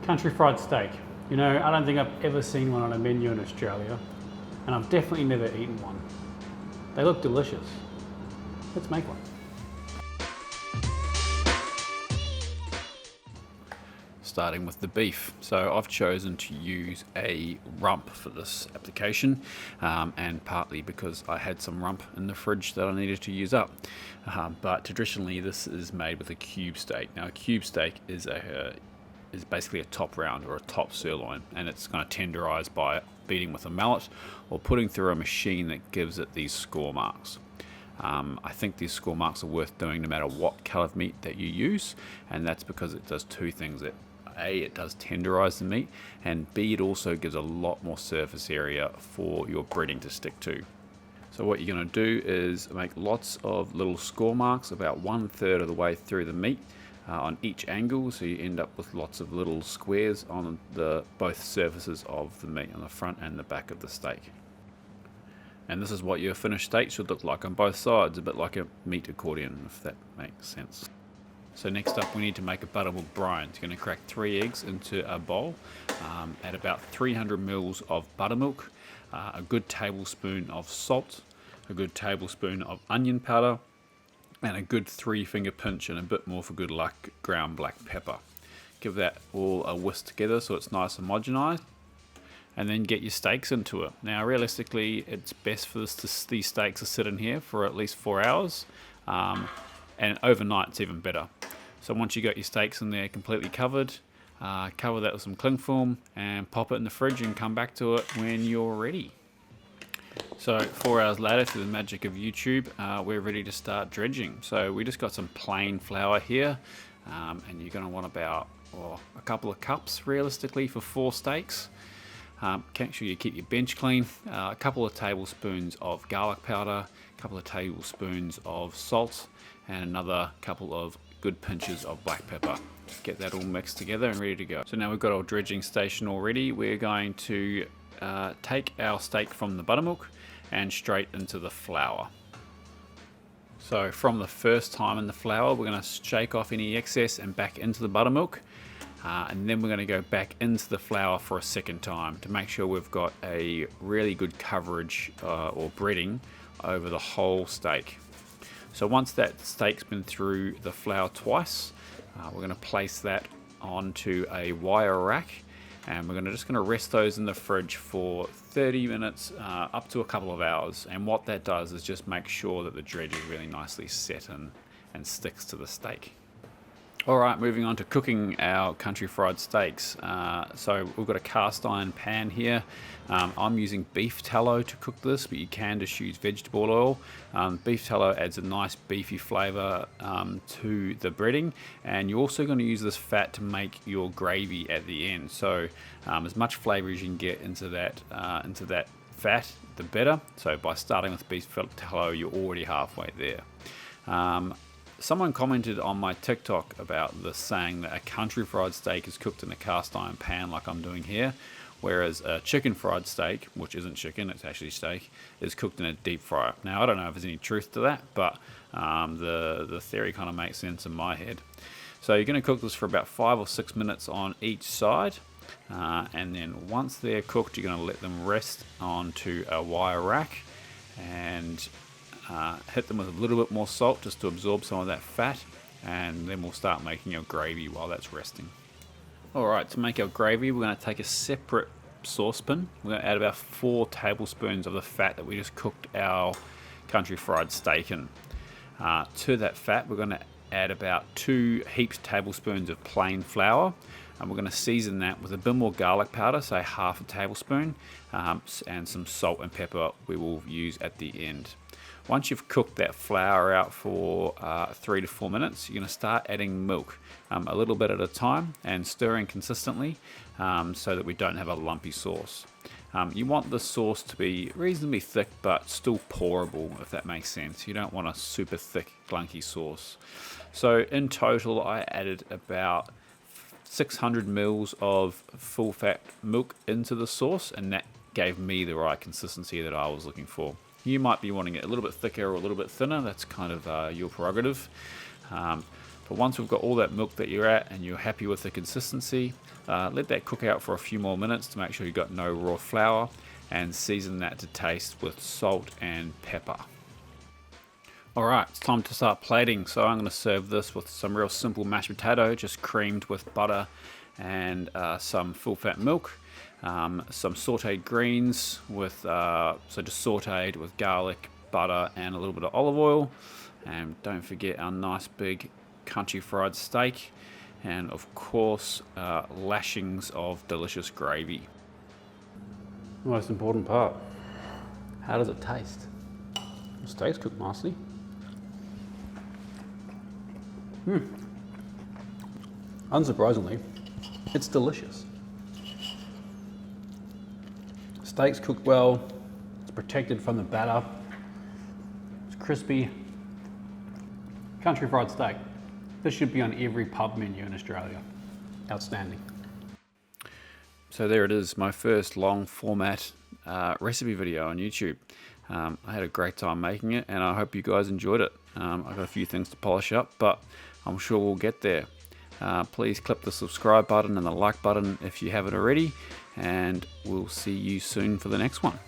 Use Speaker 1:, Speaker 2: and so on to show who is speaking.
Speaker 1: Country fried steak. You know, I don't think I've ever seen one on a menu in Australia, and I've definitely never eaten one. They look delicious. Let's make one.
Speaker 2: Starting with the beef. So I've chosen to use a rump for this application, and partly because I had some rump in the fridge that I needed to use up. But traditionally this is made with a cube steak. Now a cube steak is basically a top round or a top sirloin, and it's going to tenderize by beating with a mallet or putting through a machine that gives it these score marks. I think these score marks are worth doing no matter what cut of meat that you use, and that's because it does two things. A, it does tenderize the meat, and B, it also gives a lot more surface area for your breading to stick to. So what you're going to do is make lots of little score marks about 1/3 of the way through the meat on each angle, so you end up with lots of little squares on both surfaces of the meat, on the front and the back of the steak. And this is what your finished steak should look like on both sides, a bit like a meat accordion, if that makes sense. So next up we need to make a buttermilk brine. You're going to crack 3 eggs into a bowl, add about 300 ml of buttermilk, a good tablespoon of salt, a good tablespoon of onion powder, and a good 3-finger pinch, and a bit more for good luck, ground black pepper. Give that all a whisk together so it's nice and homogenized, and then get your steaks into it. Now realistically it's best for these steaks to sit in here for at least 4 hours, and overnight it's even better. So once you got your steaks in there completely covered, cover that with some cling film and pop it in the fridge and come back to it when you're ready. So 4 hours later, through the magic of YouTube, we're ready to start dredging. So we just got some plain flour here, and you're going to want about a couple of cups realistically for 4 steaks. Make sure you keep your bench clean. A couple of tablespoons of garlic powder, a couple of tablespoons of salt, and another couple of good pinches of black pepper. Get that all mixed together and ready to go. So now we've got our dredging station all ready. We're going to take our steak from the buttermilk and straight into the flour. So from the first time in the flour, we're going to shake off any excess and back into the buttermilk. And then we're going to go back into the flour for a second time to make sure we've got a really good coverage or breading over the whole steak. So once that steak's been through the flour twice, we're going to place that onto a wire rack, and we're just going to rest those in the fridge for 30 minutes up to a couple of hours. And what that does is just make sure that the dredge is really nicely set in and sticks to the steak. Alright, moving on to cooking our country fried steaks. So we've got a cast iron pan here. I'm using beef tallow to cook this, but you can just use vegetable oil. Beef tallow adds a nice beefy flavour to the breading, and you're also going to use this fat to make your gravy at the end. So as much flavour as you can get into that fat, the better. So by starting with beef tallow, you're already halfway there. Someone commented on my TikTok about this, saying that a country fried steak is cooked in a cast iron pan like I'm doing here, whereas a chicken fried steak, which isn't chicken, it's actually steak, is cooked in a deep fryer. Now I don't know if there's any truth to that, but the theory kind of makes sense in my head. So you're going to cook this for about 5 or 6 minutes on each side, and then once they're cooked, you're going to let them rest onto a wire rack and hit them with a little bit more salt just to absorb some of that fat, and then we'll start making our gravy while that's resting. Alright, to make our gravy, we're going to take a separate saucepan. We're going to add about 4 tablespoons of the fat that we just cooked our country fried steak in. To that fat, we're going to add about 2 heaped tablespoons of plain flour, and we're going to season that with a bit more garlic powder, say half a tablespoon, and some salt and pepper we will use at the end. Once you've cooked that flour out for 3 to 4 minutes, you're going to start adding milk, a little bit at a time, and stirring consistently so that we don't have a lumpy sauce. You want the sauce to be reasonably thick but still pourable, if that makes sense. You don't want a super thick, clunky sauce. So in total, I added about 600 ml of full fat milk into the sauce, and that gave me the right consistency that I was looking for. You might be wanting it a little bit thicker or a little bit thinner. That's kind of your prerogative. But once we've got all that milk that you're at and you're happy with the consistency, let that cook out for a few more minutes to make sure you've got no raw flour, and season that to taste with salt and pepper. Alright, it's time to start plating. So I'm going to serve this with some real simple mashed potato, just creamed with butter and some full fat milk. Some sauteed greens with, so just sauteed with garlic, butter and a little bit of olive oil. And don't forget our nice big country fried steak. And of course, lashings of delicious gravy.
Speaker 1: The most important part, how does it taste? The steak's cooked nicely. Unsurprisingly, it's delicious. Steak's cooked well, it's protected from the batter, it's crispy. Country fried steak. This should be on every pub menu in Australia. Outstanding.
Speaker 2: So there it is, my first long format recipe video on YouTube. I had a great time making it and I hope you guys enjoyed it. I've got a few things to polish up, but I'm sure we'll get there. Please click the subscribe button and the like button if you haven't already, and we'll see you soon for the next one.